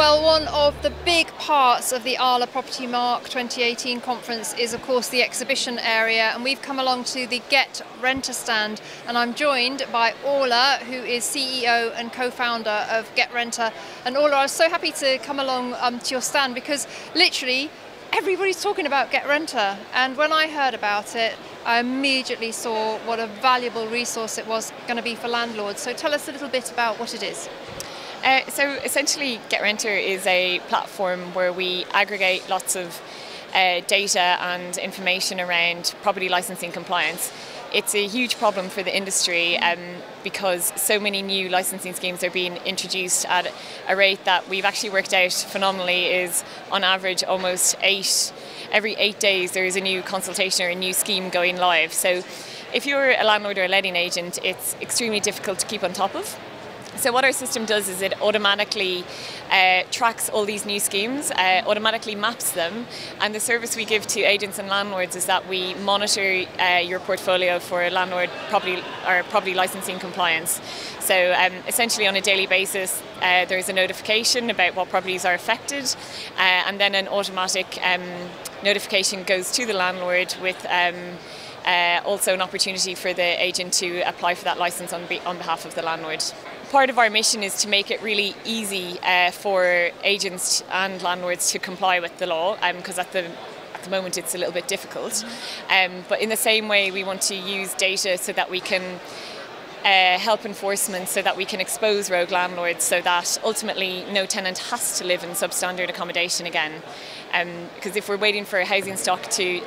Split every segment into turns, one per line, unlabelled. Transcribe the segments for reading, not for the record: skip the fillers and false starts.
Well, one of the big parts of the Orla Property Mark 2018 conference is, of course, the exhibition area, and we've come along to the Getrentr stand, and I'm joined by Orla, who is CEO and co-founder of Getrentr. And Orla, I was so happy to come along to your stand because literally everybody's talking about Getrentr, and when I heard about it, I immediately saw what a valuable resource it was going to be for landlords. So tell us a little bit about what it is.
So essentially, Getrentr is a platform where we aggregate lots of data and information around property licensing compliance. It's a huge problem for the industry because so many new licensing schemes are being introduced at a rate that we've actually worked out phenomenally is on average almost every 8 days there is a new consultation or a new scheme going live. So if you're a landlord or a letting agent, it's extremely difficult to keep on top of. So what our system does is it automatically tracks all these new schemes, automatically maps them, and the service we give to agents and landlords is that we monitor your portfolio for property licensing compliance. So essentially on a daily basis there is a notification about what properties are affected, and then an automatic notification goes to the landlord with also an opportunity for the agent to apply for that license on behalf of the landlord. Part of our mission is to make it really easy for agents and landlords to comply with the law, because at the moment it's a little bit difficult. But in the same way, we want to use data so that we can help enforcement, so that we can expose rogue landlords, so that ultimately no tenant has to live in substandard accommodation again. Because if we're waiting for housing stock to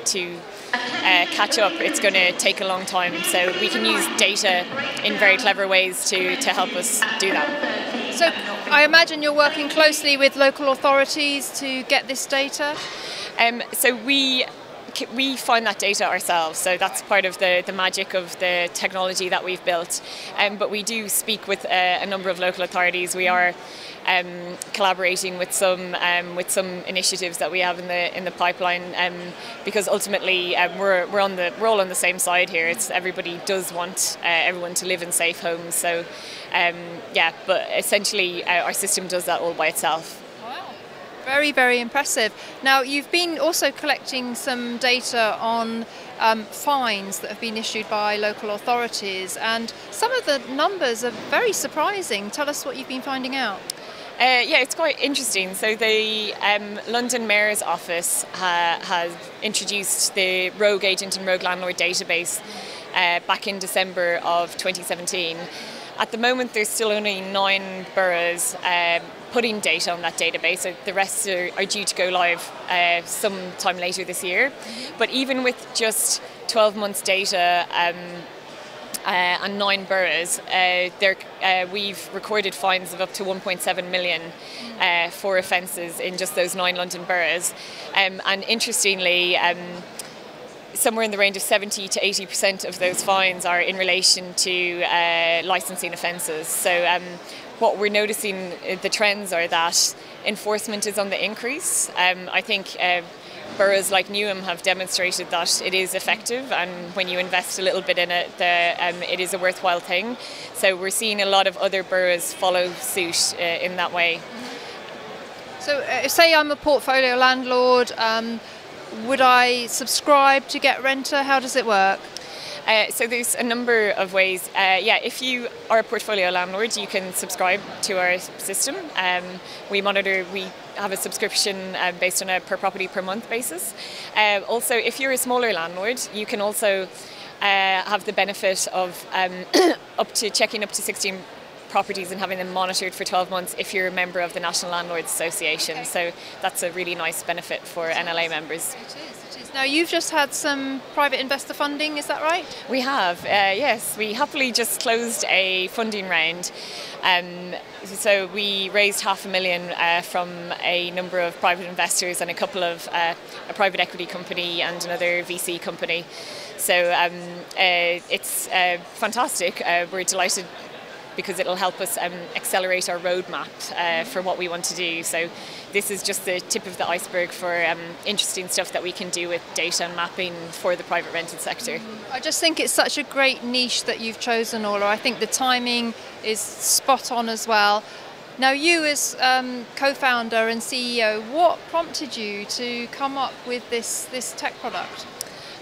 catch up, it's going to take a long time. So we can use data in very clever ways to help us do that.
So I imagine you're working closely with local authorities to get this data?
So we find that data ourselves, so that's part of the magic of the technology that we've built. But we do speak with a number of local authorities. We are collaborating with some initiatives that we have in the pipeline, because ultimately we're all on the same side here. Everybody does want everyone to live in safe homes. So yeah, but essentially our system does that all by itself.
Very, very impressive. Now, you've been also collecting some data on fines that have been issued by local authorities, and some of the numbers are very surprising. Tell us what you've been finding out.
Yeah, it's quite interesting. So the London Mayor's Office has introduced the Rogue Agent and Rogue Landlord database back in December of 2017. At the moment, there's still only 9 boroughs putting data on that database. So the rest are due to go live sometime later this year. But even with just 12 months data and 9 boroughs, we've recorded fines of up to 1.7 million for offences in just those 9 London boroughs. And interestingly, somewhere in the range of 70 to 80% of those fines are in relation to licensing offences. So what we're noticing, the trends are that enforcement is on the increase. I think boroughs like Newham have demonstrated that it is effective, and when you invest a little bit in it, it is a worthwhile thing. So we're seeing a lot of other boroughs follow suit in that way.
So say I'm a portfolio landlord, would I subscribe to Getrentr? How does it work?
So there's a number of ways. Yeah, if you are a portfolio landlord, you can subscribe to our system. We have a subscription based on a per property per month basis. Also, if you're a smaller landlord, you can also have the benefit of checking up to 16 properties and having them monitored for 12 months if you're a member of the National Landlords Association. Okay. So that's a really nice benefit for NLA members.
It is. Now, you've just had some private investor funding, is that right?
We have, yes. We happily just closed a funding round. So we raised $500,000 from a number of private investors and a couple of a private equity company and another VC company. So it's fantastic. We're delighted because it'll help us accelerate our roadmap for what we want to do. So this is just the tip of the iceberg for interesting stuff that we can do with data and mapping for the private rented sector.
I just think it's such a great niche that you've chosen, Orla. I think the timing is spot on as well. Now, you as co-founder and CEO, what prompted you to come up with this tech product?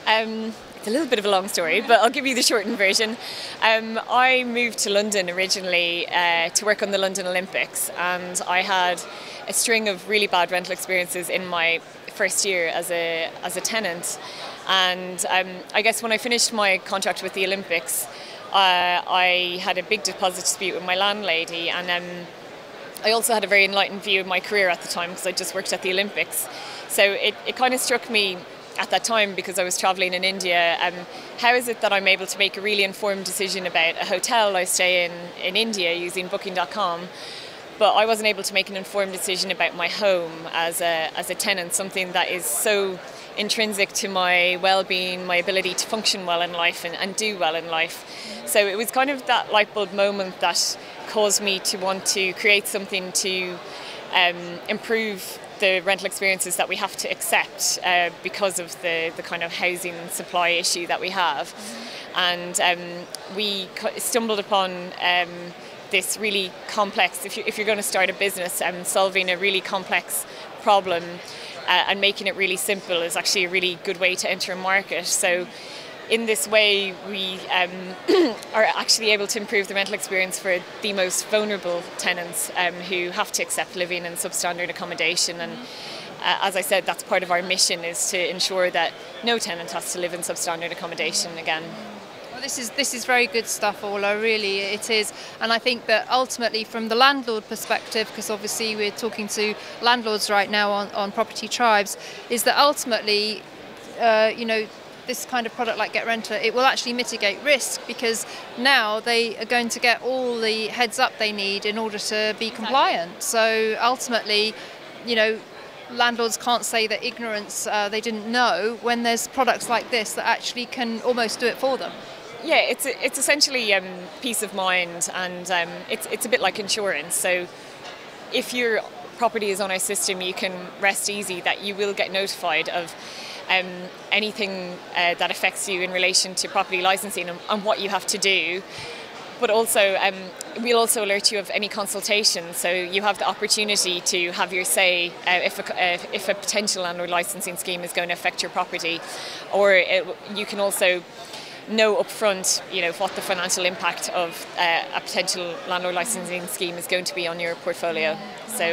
It's a little bit of a long story, but I'll give you the shortened version. I moved to London originally to work on the London Olympics, and I had a string of really bad rental experiences in my first year as a tenant. And I guess when I finished my contract with the Olympics, I had a big deposit dispute with my landlady, and I also had a very enlightened view of my career at the time because I just worked at the Olympics. So it kind of struck me at that time, because I was travelling in India, how is it that I'm able to make a really informed decision about a hotel I stay in India using booking.com, but I wasn't able to make an informed decision about my home as a tenant, something that is so intrinsic to my well-being, my ability to function well in life and do well in life. So it was kind of that light bulb moment that caused me to want to create something to improve the rental experiences that we have to accept because of the kind of housing supply issue that we have. And we stumbled upon this really complex, if you're going to start a business, solving a really complex problem and making it really simple is actually a really good way to enter a market. So in this way, we are actually able to improve the rental experience for the most vulnerable tenants who have to accept living in substandard accommodation. And as I said, that's part of our mission, is to ensure that no tenant has to live in substandard accommodation again.
Well, this is very good stuff, Orla, really it is. And I think that ultimately from the landlord perspective, because obviously we're talking to landlords right now on Property Tribes, is that ultimately, this kind of product like Getrentr, it will actually mitigate risk, because now they are going to get all the heads up they need in order to be compliant. So ultimately, landlords can't say that ignorance, they didn't know, when there's products like this that actually can almost do it for them.
Yeah, it's essentially peace of mind, and it's a bit like insurance. So if your property is on our system, you can rest easy that you will get notified of anything that affects you in relation to property licensing and what you have to do. But also, we'll also alert you of any consultation, so you have the opportunity to have your say if a potential landlord licensing scheme is going to affect your property, or you can also know upfront, what the financial impact of a potential landlord licensing scheme is going to be on your portfolio. So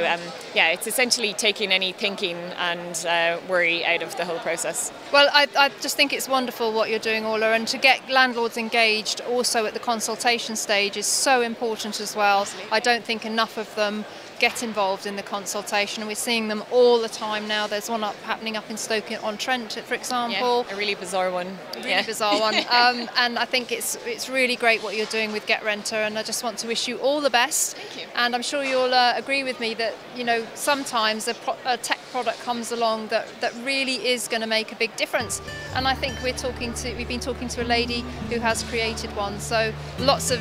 yeah, it's essentially taking any thinking and worry out of the whole process.
Well, I just think it's wonderful what you're doing, Orla, and to get landlords engaged also at the consultation stage is so important as well. Absolutely. I don't think enough of them get involved in the consultation, and we're seeing them all the time now. There's one happening up in Stoke-on-Trent, for example.
Yeah, a really bizarre one.
Bizarre one. And I think it's really great what you're doing with Getrentr, and I just want to wish you all the best.
Thank you.
And I'm sure you'll agree with me that sometimes a tech product comes along that really is going to make a big difference. And I think we've been talking to a lady who has created one. So lots of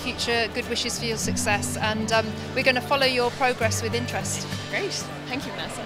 future good wishes for your success, and we're going to follow your progress with interest.
Great. Thank you, Vanessa.